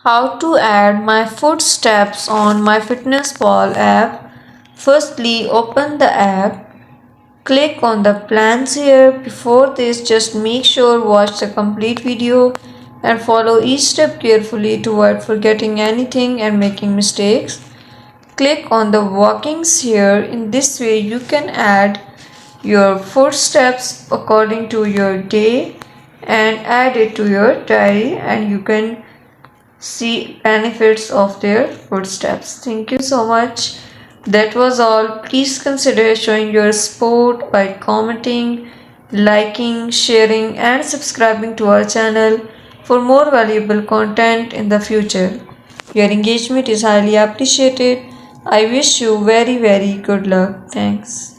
How to add my footsteps on MyFitnessPal app. Firstly, open the app. Click on the plans here. Before this, just make sure watch the complete video and follow each step carefully to avoid forgetting anything and making mistakes. Click on the walkings here. In this way, you can add your footsteps according to your day and add it to your diary, and you can see benefits of their footsteps. Thank you so much. That was all. Please consider showing your support by commenting, liking, sharing, and subscribing to our channel for more valuable content in the future. Your engagement is highly appreciated. I wish you very good luck. Thanks.